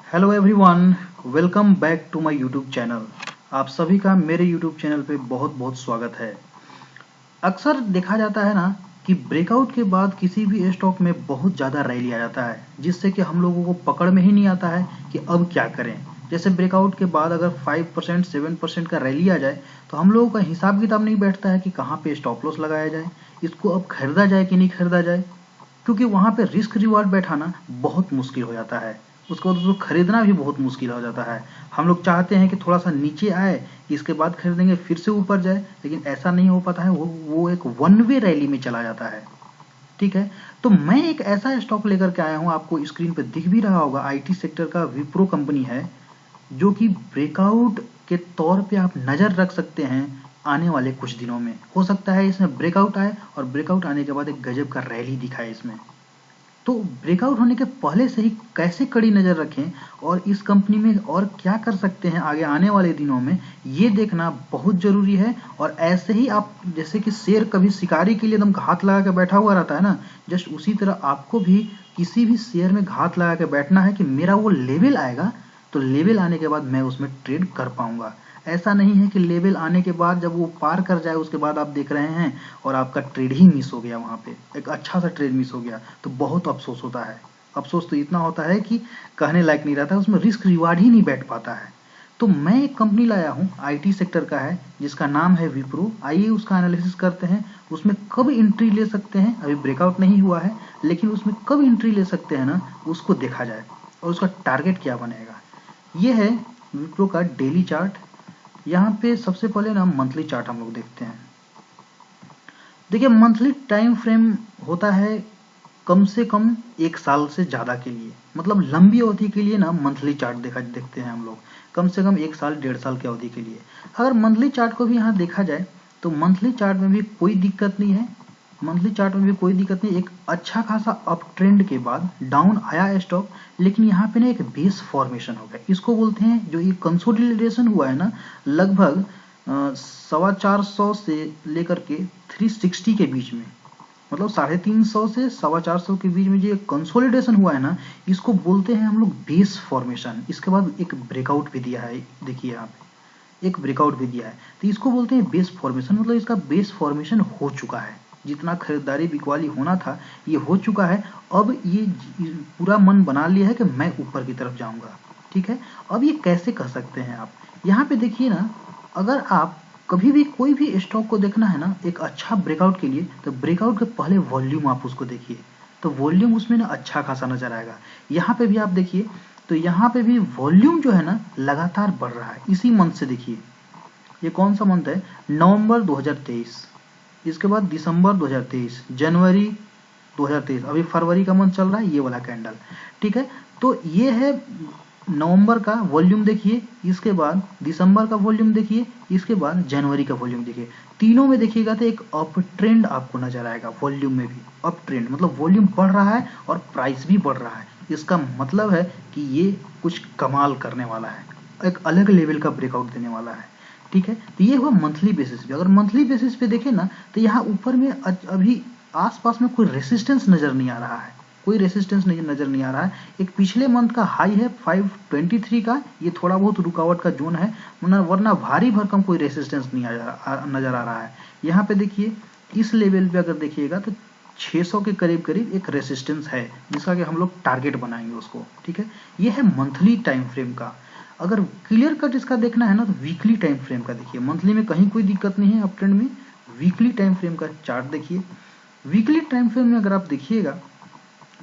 Hello everyone, welcome back to my YouTube channel. आप सभी का मेरे यूट्यूब चैनल पे बहुत बहुत स्वागत है। अक्सर देखा जाता है ना कि ब्रेकआउट के बाद किसी भी स्टॉक में बहुत ज़्यादा रैली आ जाता है, जिससे कि हम लोगों को पकड़ में ही नहीं आता है कि अब क्या करें। जैसे ब्रेकआउट के बाद अगर 5% 7% का रैली आ जाए तो हम लोगों का हिसाब किताब नहीं बैठता है कि कहाँ पे स्टॉप लॉस लगाया जाए, इसको अब खरीदा जाए कि नहीं खरीदा जाए, क्योंकि वहाँ पे रिस्क रिवार्ड बैठाना बहुत मुश्किल हो जाता है। उसके बाद उसको खरीदना भी बहुत मुश्किल हो जाता है। हम लोग चाहते हैं कि थोड़ा सा नीचे आए, इसके बाद खरीदेंगे, फिर से ऊपर जाए, लेकिन ऐसा नहीं हो पाता है। वो एक वन वे रैली में चला जाता है। ठीक है, तो मैं एक ऐसा स्टॉक लेकर के आया हूँ, आपको स्क्रीन पे दिख भी रहा होगा। आईटी सेक्टर का विप्रो कंपनी है, जो कि ब्रेकआउट के तौर पे आप नज़र रख सकते हैं। आने वाले कुछ दिनों में हो सकता है इसमें ब्रेकआउट आए, और ब्रेकआउट आने के बाद एक गजब का रैली दिखाए इसमें। तो ब्रेकआउट होने के पहले से ही कैसे कड़ी नज़र रखें और इस कंपनी में और क्या कर सकते हैं आगे आने वाले दिनों में, ये देखना बहुत ज़रूरी है। और ऐसे ही आप, जैसे कि शेर कभी शिकारी के लिए एकदम घात लगा के बैठा हुआ रहता है ना, जस्ट उसी तरह आपको भी किसी भी शेयर में घात लगा के बैठना है कि मेरा वो लेवल आएगा, तो लेवल आने के बाद मैं उसमें ट्रेड कर पाऊंगा। ऐसा नहीं है कि लेवल आने के बाद जब वो पार कर जाए उसके बाद आप देख रहे हैं और आपका ट्रेड ही मिस हो गया, वहाँ पे एक अच्छा सा ट्रेड मिस हो गया, तो बहुत अफसोस होता है। अफसोस तो इतना होता है कि कहने लायक नहीं रहता, उसमें रिस्क रिवार्ड ही नहीं बैठ पाता है। तो मैं एक कंपनी लाया हूँ, आईटी सेक्टर का है, जिसका नाम है विप्रो। आइए उसका एनालिसिस करते हैं। उसमें कब एंट्री ले सकते हैं, अभी ब्रेकआउट नहीं हुआ है, लेकिन उसमें कब एंट्री ले सकते हैं ना, उसको देखा जाए और उसका टारगेट क्या बनेगा। ये है विप्रो का डेली चार्ट। यहाँ पे सबसे पहले ना मंथली चार्ट हम लोग देखते हैं। देखिए, मंथली टाइम फ्रेम होता है कम से कम 1 साल से ज़्यादा के लिए, मतलब लंबी अवधि के लिए ना मंथली चार्ट देखते हैं हम लोग, कम से कम 1 साल 1.5 साल की अवधि के लिए। अगर मंथली चार्ट को भी यहाँ देखा जाए तो मंथली चार्ट में भी कोई दिक्कत नहीं है। मंथली चार्ट में भी कोई दिक्कत नहीं। एक अच्छा खासा अप ट्रेंड के बाद डाउन आया स्टॉक, लेकिन यहाँ पे ना एक बेस फॉर्मेशन हो गया, इसको बोलते हैं। जो ये कंसोलिडेशन हुआ है ना, लगभग 450 से लेकर के 360 के बीच में, मतलब 350 से 450 के बीच में जो कंसोलिडेशन हुआ है ना, इसको बोलते हैं हम लोग बेस फॉर्मेशन। इसके बाद एक ब्रेकआउट भी दिया है, देखिए यहाँ पे एक ब्रेकआउट भी दिया है, तो इसको बोलते हैं बेस फॉर्मेशन। मतलब इसका बेस फॉर्मेशन हो चुका है, जितना खरीदारी बिकवाली होना था ये हो चुका है। अब ये पूरा मन बना लिया है कि मैं ऊपर की तरफ जाऊंगा। ठीक है, अब ये कैसे कर सकते हैं आप, यहाँ पे देखिए ना। अगर आप कभी भी कोई भी स्टॉक को देखना है ना एक अच्छा ब्रेकआउट के लिए, तो ब्रेकआउट के पहले वॉल्यूम आप उसको देखिए, तो वॉल्यूम उसमें ना अच्छा खासा नजर आएगा। यहाँ पे भी आप देखिए, तो यहाँ पे भी वॉल्यूम जो है ना लगातार बढ़ रहा है इसी मंथ से। देखिए ये कौन सा मंथ है, नवंबर 2023, इसके बाद दिसंबर 2023, जनवरी 2023, अभी फरवरी का मंथ चल रहा है, ये वाला कैंडल। ठीक है, तो ये है नवंबर का वॉल्यूम देखिए, इसके बाद दिसंबर का वॉल्यूम देखिए, इसके बाद जनवरी का वॉल्यूम देखिए। तीनों में देखिएगा तो एक अप ट्रेंड आपको नजर आएगा। वॉल्यूम में भी अप ट्रेंड, मतलब वॉल्यूम बढ़ रहा है और प्राइस भी बढ़ रहा है। इसका मतलब है कि ये कुछ कमाल करने वाला है, एक अलग लेवल का ब्रेकआउट देने वाला है। ठीक है, तो ये हुआ मंथली बेसिस पे। अगर मंथली बेसिस पे देखें ना, तो यहाँ ऊपर में अभी आसपास में कोई रेसिस्टेंस नजर नहीं आ रहा है, कोई रेसिस्टेंस नजर नहीं आ रहा है। एक पिछले मंथ का हाई है 523 का, ये थोड़ा बहुत रुकावट का जोन है, वरना भारी भरकम कोई रेसिस्टेंस नहीं नजर आ रहा है। यहाँ पे देखिए इस लेवल पे अगर देखिएगा तो 600 के करीब करीब एक रेसिस्टेंस है, जिसका कि हम लोग टारगेट बनाएंगे उसको। ठीक है, ये है मंथली टाइम फ्रेम का। अगर क्लियर कट इसका देखना है ना, तो वीकली टाइम फ्रेम का देखिए। मंथली में कहीं कोई दिक्कत नहीं है अप ट्रेंड में। वीकली टाइम फ्रेम का चार्ट देखिए। वीकली टाइम फ्रेम में अगर आप देखिएगा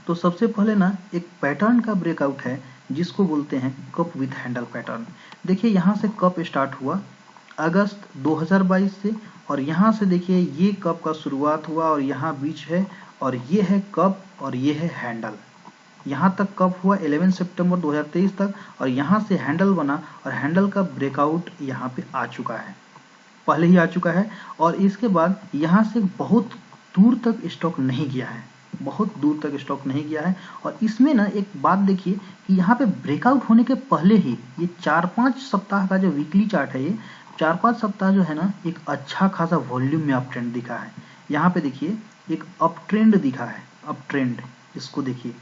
तो सबसे पहले ना एक पैटर्न का ब्रेकआउट है, जिसको बोलते हैं कप विथ हैंडल पैटर्न। देखिए यहाँ से कप स्टार्ट हुआ अगस्त 2022 से, और यहाँ से देखिए ये कप का शुरुआत हुआ और यहाँ बीच है, और ये है कप और ये है हैंडल। यहाँ तक कप हुआ 11 सितंबर 2023 तक, और यहाँ से हैंडल बना, और हैंडल का ब्रेकआउट यहाँ पे आ चुका है, पहले ही आ चुका है। और इसके बाद यहाँ से बहुत दूर तक स्टॉक नहीं गया है, बहुत दूर तक स्टॉक नहीं गया है। और इसमें ना एक बात देखिए कि यहाँ पे ब्रेकआउट होने के पहले ही ये 4-5 सप्ताह का जो वीकली चार्ट है, ये 4-5 सप्ताह जो है ना एक अच्छा खासा वॉल्यूम में अप ट्रेंड दिखा है। यहाँ पे देखिए एक अप ट्रेंड दिखा है, अप ट्रेंड, इसको देखिए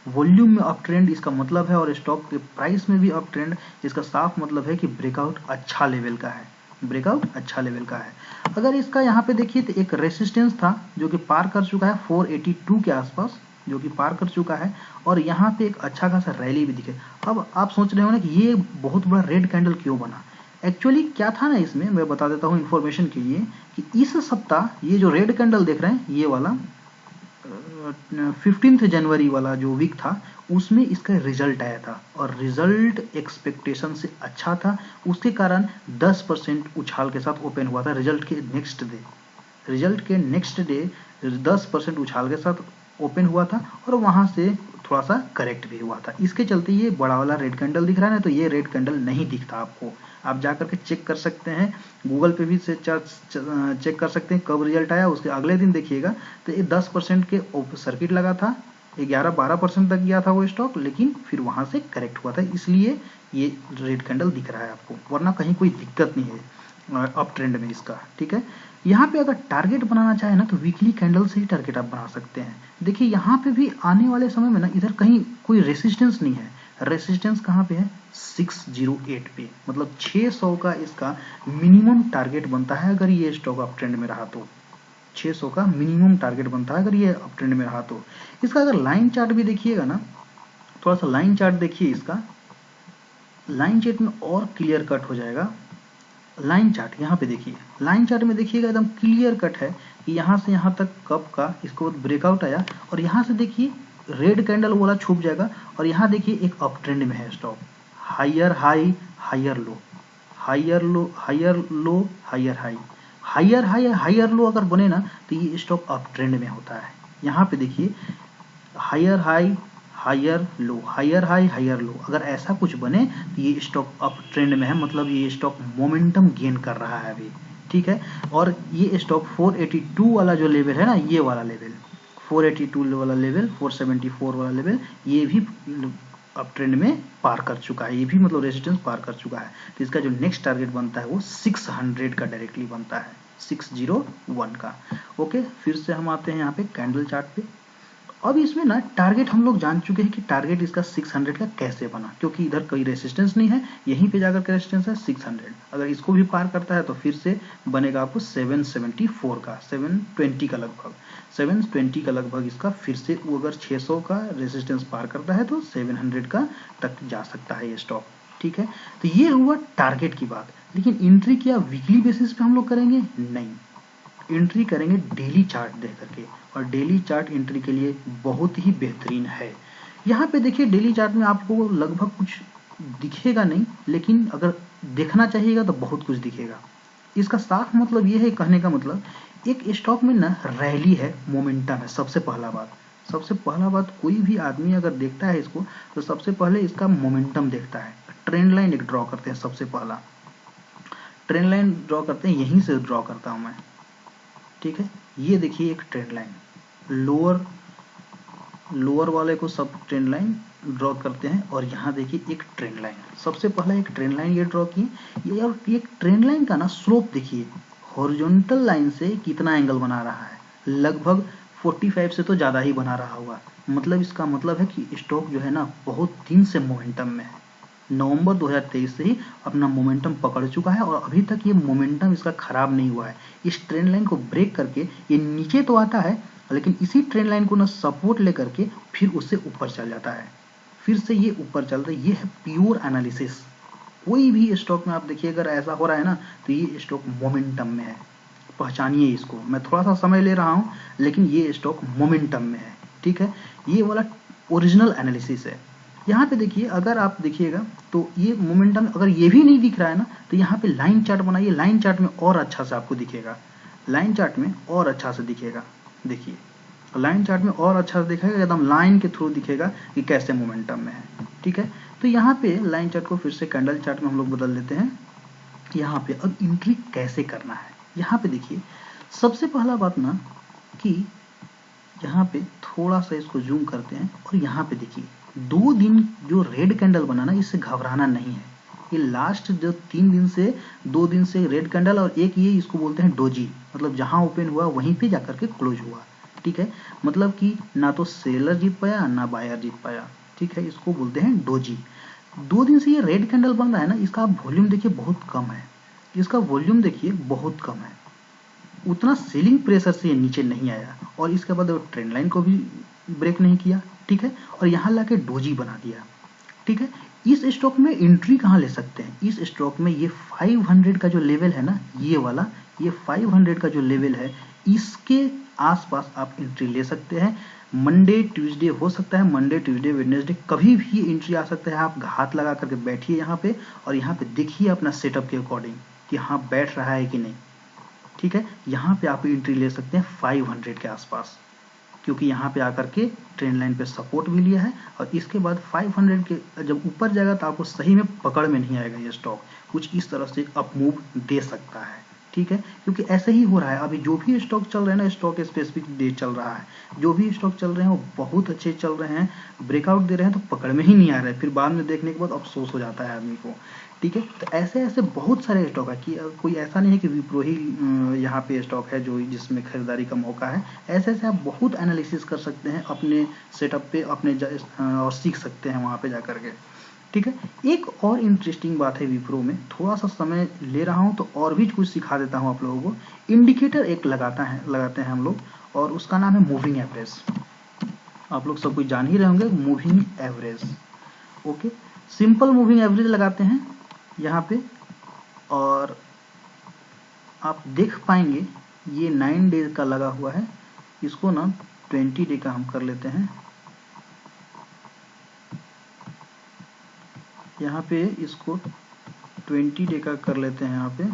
वॉल्यूम में अप ट्रेंड इसका मतलब है, और स्टॉक के प्राइस में भी अप ट्रेंड, इसका साफ मतलब है कि ब्रेकआउट अच्छा लेवल का है, ब्रेकआउट अच्छा लेवल का है। अगर इसका यहाँ पे देखिए तो एक रेसिस्टेंस था जो कि पार कर चुका है 482 के आसपास, जो कि पार कर चुका है, और यहाँ पे एक अच्छा खासा रैली भी दिखे। अब आप सोच रहे हो ना कि ये बहुत बड़ा रेड कैंडल क्यों बना। एक्चुअली क्या था ना, इसमें मैं बता देता हूँ इन्फॉर्मेशन के लिए कि इस सप्ताह ये जो रेड कैंडल देख रहे हैं, ये वाला 15 जनवरी वाला जो वीक था, उसमें इसका रिजल्ट आया था, और रिजल्ट एक्सपेक्टेशन से अच्छा था, उसके कारण 10% उछाल के साथ ओपन हुआ था। रिजल्ट के नेक्स्ट डे 10% उछाल के साथ ओपन हुआ था, और वहां से थोड़ा सा करेक्ट भी हुआ था। इसके चलते ये बड़ा वाला रेड कैंडल दिख रहा है ना, तो ये रेड कैंडल नहीं दिखता आपको। आप जाकर के चेक कर सकते हैं, गूगल पे भी से चेक कर सकते हैं कब रिजल्ट आया, उसके अगले दिन देखिएगा तो ये 10% के सर्किट लगा था, 11-12% तक गया था वो स्टॉक, लेकिन फिर वहां से करेक्ट हुआ था, इसलिए ये रेड कैंडल दिख रहा है आपको, वरना कहीं कोई दिक्कत नहीं है अप ट्रेंड में इसका। ठीक है, यहाँ पे अगर टारगेट बनाना चाहे ना तो वीकली कैंडल से ही टारगेट आप बना सकते हैं। देखिए यहाँ पे भी आने वाले समय में ना इधर कहीं कोई रेसिस्टेंस नहीं है। रेसिस्टेंस कहाँ पे है? 608 पे, मतलब 600 का इसका मिनिमम टारगेट बनता है अगर ये स्टॉक अप ट्रेंड में रहा तो। 600 का मिनिमम टारगेट बनता है अगर ये अप ट्रेंड में रहा तो। इसका अगर लाइन चार्ट भी देखिएगा ना, थोड़ा सा लाइन चार्ट देखिए इसका, लाइन चार्ट में और क्लियर कट हो जाएगा। लाइन चार्ट यहाँ पे देखिए, लाइन चार्ट में देखिएगा एकदम क्लियर कट है कि यहाँ से यहाँ तक कब का इसको ब्रेकआउट आया, और यहाँ से देखिए रेड कैंडल वाला छुप जाएगा, और यहाँ देखिए एक अप ट्रेंड में है stock, higher high higher low, higher low higher low higher high, higher high higher low अगर बने ना तो ये स्टॉक अप ट्रेंड में होता है। यहाँ पे देखिए higher high higher low, higher high higher low, अगर ऐसा कुछ बने तो ये स्टॉक अप ट्रेंड में है, मतलब ये स्टॉक मोमेंटम गेन कर रहा है अभी। ठीक है, और ये स्टॉक 482 वाला जो लेवल है ना, ये वाला लेवल 482 वाला लेवल, 474 वाला लेवल, ये भी अप ट्रेंड में पार कर चुका है, ये भी मतलब रेजिस्टेंस पार कर चुका है। तो इसका जो नेक्स्ट टारगेट बनता है वो 600 का डायरेक्टली बनता है, 601 का। ओके, फिर से हम आते हैं यहाँ पे कैंडल चार्ट पे। अब इसमें ना टारगेट हम लोग जान चुके हैं कि टारगेट इसका 600 का कैसे बना, क्योंकि इधर कोई रेसिस्टेंस नहीं है, यहीं पे जाकर के रेसिस्टेंस है 600। अगर इसको भी पार करता है तो फिर से बनेगा आपको 774 का, 720 का लगभग, 720 का लगभग इसका फिर से, वो अगर 600 का रेसिस्टेंस पार करता है तो 700 का तक जा सकता है ये स्टॉक। ठीक है, तो ये हुआ टारगेट की बात। लेकिन एंट्री क्या वीकली बेसिस पे हम लोग करेंगे? नहीं, एंट्री करेंगे डेली चार्ट देख करके, और डेली चार्ट एंट्री के लिए बहुत ही बेहतरीन है। यहाँ पे देखिए डेली चार्ट में आपको लगभग कुछ दिखेगा नहीं, लेकिन अगर देखना चाहिएगा तो बहुत कुछ दिखेगा। इसका साफ मतलब ये है, कहने का मतलब एक स्टॉक में ना रैली है, मोमेंटम है। सबसे पहला बात कोई भी आदमी अगर देखता है इसको तो सबसे पहले इसका मोमेंटम देखता है। ट्रेंड लाइन एक ड्रॉ करते हैं, सबसे पहला ट्रेंड लाइन ड्रॉ करते हैं, यहीं से ड्रॉ करता हूं मैं। ठीक है, ये देखिए एक ट्रेंड लाइन, लोअर वाले को सब ट्रेंड लाइन ड्रॉ करते हैं, और यहाँ देखिए एक ट्रेंड लाइन, सबसे पहले एक ट्रेंड लाइन ये ड्रॉ की। ये और एक ट्रेंड लाइन का ना स्लोप देखिए, हॉरिजॉन्टल लाइन से कितना एंगल बना रहा है, लगभग 45 से तो ज़्यादा ही बना रहा होगा। मतलब इसका मतलब है कि स्टॉक जो है ना बहुत दिन से मोमेंटम में है, नवंबर 2023 से ही अपना मोमेंटम पकड़ चुका है, और अभी तक ये मोमेंटम इसका खराब नहीं हुआ है। इस ट्रेंड लाइन को ब्रेक करके ये नीचे तो आता है, लेकिन इसी ट्रेंड लाइन को ना सपोर्ट लेकर के फिर उससे ऊपर चल जाता है, फिर से ये ऊपर चलता है। ये है प्योर एनालिसिस। कोई भी स्टॉक में आप देखिए अगर ऐसा हो रहा है ना तो ये स्टॉक मोमेंटम में है, पहचानिए इसको। मैं थोड़ा सा समय ले रहा हूं, लेकिन ये स्टॉक मोमेंटम में है। ठीक है, ये वाला ओरिजिनल एनालिसिस है। यहाँ पे देखिए, अगर आप देखिएगा तो ये मोमेंटम अगर ये भी नहीं दिख रहा है ना तो यहाँ पे लाइन चार्ट बनाइए, लाइन चार्ट में और अच्छा से आपको दिखेगा, लाइन चार्ट में और अच्छा से दिखेगा। देखिए लाइन चार्ट में और अच्छा से दिखेगा, एकदम लाइन के थ्रू दिखेगा कि कैसे मोमेंटम में है। ठीक है, तो यहाँ पे लाइन चार्ट को फिर से कैंडल चार्ट में हम लोग बदल देते हैं। यहाँ पे अब एंट्री कैसे करना है, यहाँ पे देखिए सबसे पहला बात ना कि यहाँ पे थोड़ा सा इसको जूम करते हैं, और यहाँ पे देखिए 2 दिन जो रेड कैंडल बना ना, इससे घबराना नहीं है। ये लास्ट जो 3 दिन से 2 दिन से रेड कैंडल, और एक ये इसको बोलते हैं डोजी, मतलब जहां ओपन हुआ वहीं पे जाकर के क्लोज हुआ। ठीक है, मतलब कि ना तो सेलर जीत पाया ना बायर जीत पाया, ठीक है, इसको बोलते हैं डोजी। 2 दिन से ये रेड कैंडल बन रहा है ना, इसका आप वॉल्यूम देखिए बहुत कम है, इसका वॉल्यूम देखिए बहुत कम है, उतना सेलिंग प्रेशर से ये नीचे नहीं आया, और इसके बाद ट्रेंड लाइन को भी ब्रेक नहीं किया, ठीक है, और यहाँ लाके डोजी बना दिया, ठीक है। इस स्टॉक में एंट्री कहाँ ले सकते हैं, इस स्टॉक में ये 500 का जो लेवल है ना, ये वाला, ये 500 का जो लेवल है, इसके आसपास आप एंट्री ले सकते हैं। मंडे ट्यूसडे हो सकता है, मंडे ट्यूसडे वेडनेसडे कभी भी एंट्री आ सकता है। आप हाथ लगा करके बैठिए यहाँ पे, और यहाँ पे देखिए अपना सेटअप के अकॉर्डिंग कि हाँ बैठ रहा है कि नहीं, ठीक है। यहाँ पे आप एंट्री ले सकते हैं 500 के आसपास, क्योंकि यहाँ पे आकर के ट्रेंड लाइन पे सपोर्ट भी लिया है, और इसके बाद 500 के जब ऊपर जाएगा तो आपको सही में पकड़ में नहीं आएगा, ये स्टॉक कुछ इस तरह से अप मूव दे सकता है, ठीक है, क्योंकि ऐसे ही हो रहा है। अभी जो भी स्टॉक चल रहे हैं ना, स्टॉक स्पेसिफिक डे चल रहा है, जो भी स्टॉक चल रहे हैं वो बहुत अच्छे चल रहे हैं, ब्रेकआउट दे रहे हैं, तो पकड़ में ही नहीं आ रहा है, फिर बाद में देखने के बाद अफसोस हो जाता है आदमी को, ठीक है। तो ऐसे ऐसे बहुत सारे स्टॉक है कि कोई ऐसा नहीं है कि विप्रो ही यहाँ पे स्टॉक है जो जिसमें खरीदारी का मौका है। ऐसे ऐसे आप बहुत एनालिसिस कर सकते हैं अपने सेटअप पे, अपने और सीख सकते हैं वहाँ पे जा करके, ठीक है। एक और इंटरेस्टिंग बात है विप्रो में, थोड़ा सा समय ले रहा हूँ तो और भी कुछ सिखा देता हूँ आप लोगों को। इंडिकेटर एक लगाते हैं हम लोग, और उसका नाम है मूविंग एवरेज। आप लोग सब कुछ जान ही रहे होंगे, moving average, okay. Simple moving average लगाते हैं यहाँ पे, और आप देख पाएंगे ये 9 डेज का लगा हुआ है, इसको ना 20 डे का हम कर लेते हैं। यहाँ पे इसको 20 डे का कर लेते हैं। यहाँ पे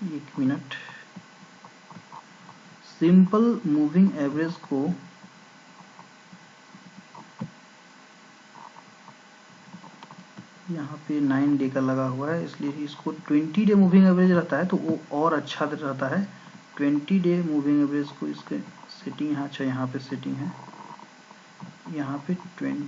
1 मिनट, सिंपल मूविंग एवरेज को यहाँ पे 9 डे का लगा हुआ है, इसलिए इसको 20 डे मूविंग एवरेज रहता है तो वो और अच्छा रहता है। 20 डे मूविंग एवरेज को इसके सेटिंग है, अच्छा यहाँ पे सेटिंग है, यहाँ पे 20,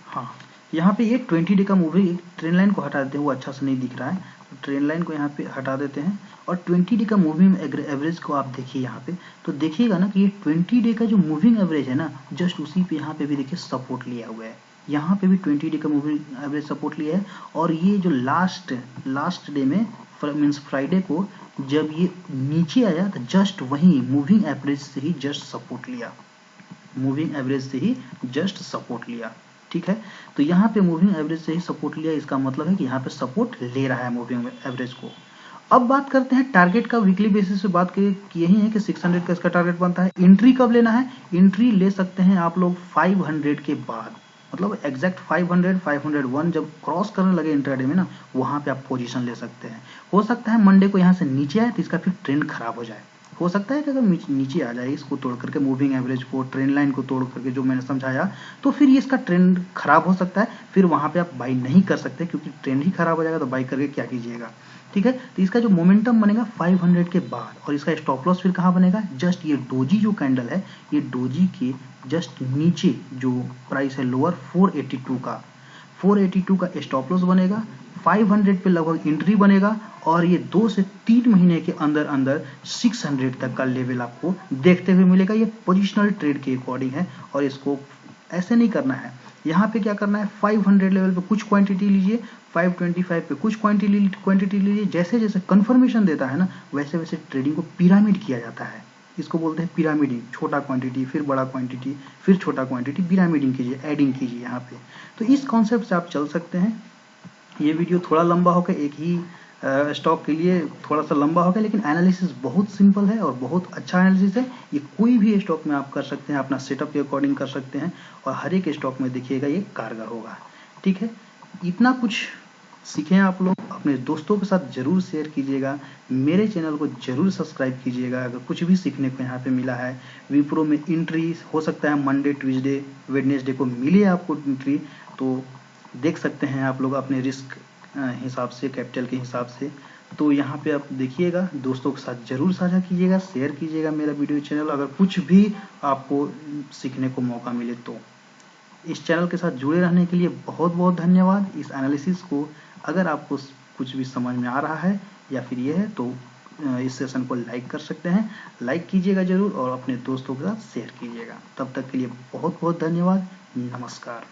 हाँ यहाँ पे ये 20 डे का मूविंग, ट्रेंड लाइन को हटा देते हैं, वो अच्छा से नहीं दिख रहा है, तो ट्रेंड लाइन को यहाँ पे हटा देते हैं, और 20 डे का मूविंग एवरेज को आप देखिए यहाँ पे, तो देखिएगा ना कि ये 20 डे का जो मूविंग एवरेज है ना, जस्ट उसी पे यहाँ पे भी देखिए सपोर्ट लिया हुआ है, यहाँ पे भी 20 डे का मूविंग एवरेज सपोर्ट लिया है, और ये जो लास्ट डे में मीन्स फ्राइडे को जब ये नीचे आया तो जस्ट वही मूविंग एवरेज से ही जस्ट सपोर्ट लिया, मूविंग एवरेज से ही जस्ट सपोर्ट लिया, ठीक है। तो यहाँ पे मूविंग एवरेज से ही सपोर्ट लिया, इसका मतलब है कि यहाँ पे सपोर्ट ले रहा है मूविंग एवरेज को। अब बात करते हैं टारगेट का, वीकली बेसिस पे बात किए ही है कि 600 का इसका टारगेट बनता है। एंट्री कब लेना है, एंट्री ले सकते हैं आप लोग 500 के बाद, मतलब एग्जैक्ट 500 501 जब क्रॉस करने लगे इंट्राडे में ना, वहां पे आप पोजीशन ले सकते हैं। हो सकता है मंडे को यहाँ से नीचे आए तो इसका फिर ट्रेंड खराब हो जाए, हो सकता है कि अगर नीचे आ जाए इसको तोड़ करके, मूविंग एवरेज को, ट्रेंड लाइन को तोड़ करके, जो मैंने समझाया, तो फिर इसका ट्रेंड खराब हो सकता है, फिर वहां पे आप बाई नहीं कर सकते, क्योंकि ट्रेंड ही खराब हो जाएगा तो बाई करके क्या कीजिएगा, ठीक है। तो इसका जो मोमेंटम बनेगा 500 के बाद, और इसका स्टॉप लॉस फिर कहाँ बनेगा, जस्ट ये डोजी जो कैंडल है, ये डोजी के जस्ट नीचे जो प्राइस है लोअर 482 का स्टॉप लॉस बनेगा, 500 पे लगभग एंट्री बनेगा, और ये 2 से 3 महीने के अंदर अंदर 600 तक का लेवल आपको देखते हुए मिलेगा। ये पोजिशनल ट्रेड के अकॉर्डिंग है, और इसको ऐसे नहीं करना है, यहाँ पे क्या करना है, 500 लेवल पे कुछ क्वांटिटी लीजिए, 525 पे कुछ क्वांटिटी लीजिए, जैसे जैसे कंफर्मेशन देता है ना, वैसे वैसे ट्रेडिंग को पिरामिड किया जाता है, इसको बोलते हैं पिरामिडिंग, छोटा क्वांटिटी फिर बड़ा क्वांटिटी फिर छोटा क्वांटिटी, पिरामिडिंग कीजिए, एडिंग कीजिए यहाँ पे। तो इस कॉन्सेप्ट से आप चल सकते हैं। ये वीडियो थोड़ा लंबा हो गया, एक ही स्टॉक के लिए थोड़ा सा लंबा हो गया, लेकिन एनालिसिस बहुत सिंपल है और बहुत अच्छा एनालिसिस है। ये कोई भी स्टॉक में आप कर सकते हैं, अपना सेटअप के अकॉर्डिंग कर सकते हैं, और हर एक स्टॉक में देखिएगा ये कारगर होगा, ठीक है। इतना कुछ सीखें आप लोग, अपने दोस्तों के साथ जरूर शेयर कीजिएगा, मेरे चैनल को जरूर सब्सक्राइब कीजिएगा अगर कुछ भी सीखने को यहाँ पे मिला है। विप्रो में एंट्री हो सकता है मंडे ट्यूसडे वेडनेसडे को मिले आपको एंट्री, तो देख सकते हैं आप लोग अपने रिस्क हिसाब से, कैपिटल के हिसाब से। तो यहाँ पे आप देखिएगा, दोस्तों के साथ जरूर साझा कीजिएगा, शेयर कीजिएगा मेरा वीडियो चैनल, अगर कुछ भी आपको सीखने को मौका मिले तो। इस चैनल के साथ जुड़े रहने के लिए बहुत बहुत धन्यवाद। इस एनालिसिस को अगर आपको कुछ भी समझ में आ रहा है या फिर ये है तो इस सेशन को लाइक कर सकते हैं, लाइक कीजिएगा जरूर और अपने दोस्तों के साथ शेयर कीजिएगा। तब तक के लिए बहुत बहुत धन्यवाद। नमस्कार।